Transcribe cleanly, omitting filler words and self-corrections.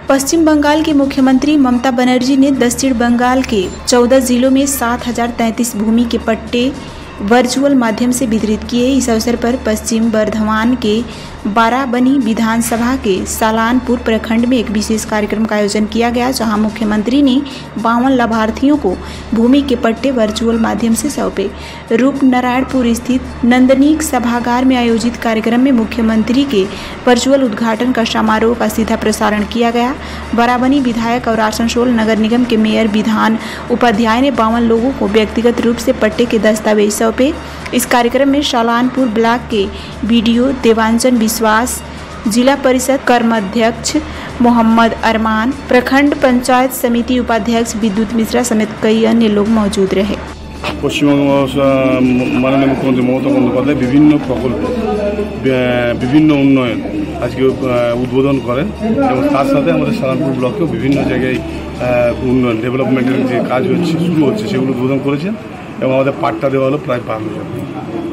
पश्चिम बंगाल की मुख्यमंत्री ममता बनर्जी ने दक्षिण बंगाल के 14 जिलों में 7033 भूमि के पट्टे वर्चुअल माध्यम से वितरित किए। इस अवसर पर पश्चिम बर्धमान के बाराबनी विधानसभा के सालानपुर प्रखंड में एक विशेष कार्यक्रम का आयोजन किया गया, जहां मुख्यमंत्री ने 52 लाभार्थियों को भूमि के पट्टे वर्चुअल माध्यम से सौंपे। रूपनारायणपुर स्थित नंदनीक सभागार में आयोजित कार्यक्रम में मुख्यमंत्री के वर्चुअल उद्घाटन का समारोह का सीधा प्रसारण किया गया। बाराबनी विधायक और आसनसोल नगर निगम के मेयर विधान उपाध्याय ने 52 लोगों को व्यक्तिगत रूप से पट्टे के दस्तावेज सौंपे। इस कार्यक्रम में सालानपुर ब्लॉक के बीडीओ देवांजन विश्वास, जिला परिषद कर्माध्यक्ष मोहम्मद अरमान, प्रखंड पंचायत समिति उपाध्यक्ष विद्युत मिश्रा समेत कई अन्य लोग मौजूद रहे। पश्चिमबंग माननीय मुख्यमंत्री ममता बंदोपाध्याय विभिन्न प्रकल्प विभिन्न उन्नयन आज के उद्बोधन करें और तार साथे हमारे सालानपुर ब्लॉके विभिन्न जगह उन्नयन डेवलपमेंटेर जो काज शुरू होच्छे सेगुलो उद्बोधन करेছেন এবং আমাদের পাট্টা দেওয়া হলো প্রায় 5,000।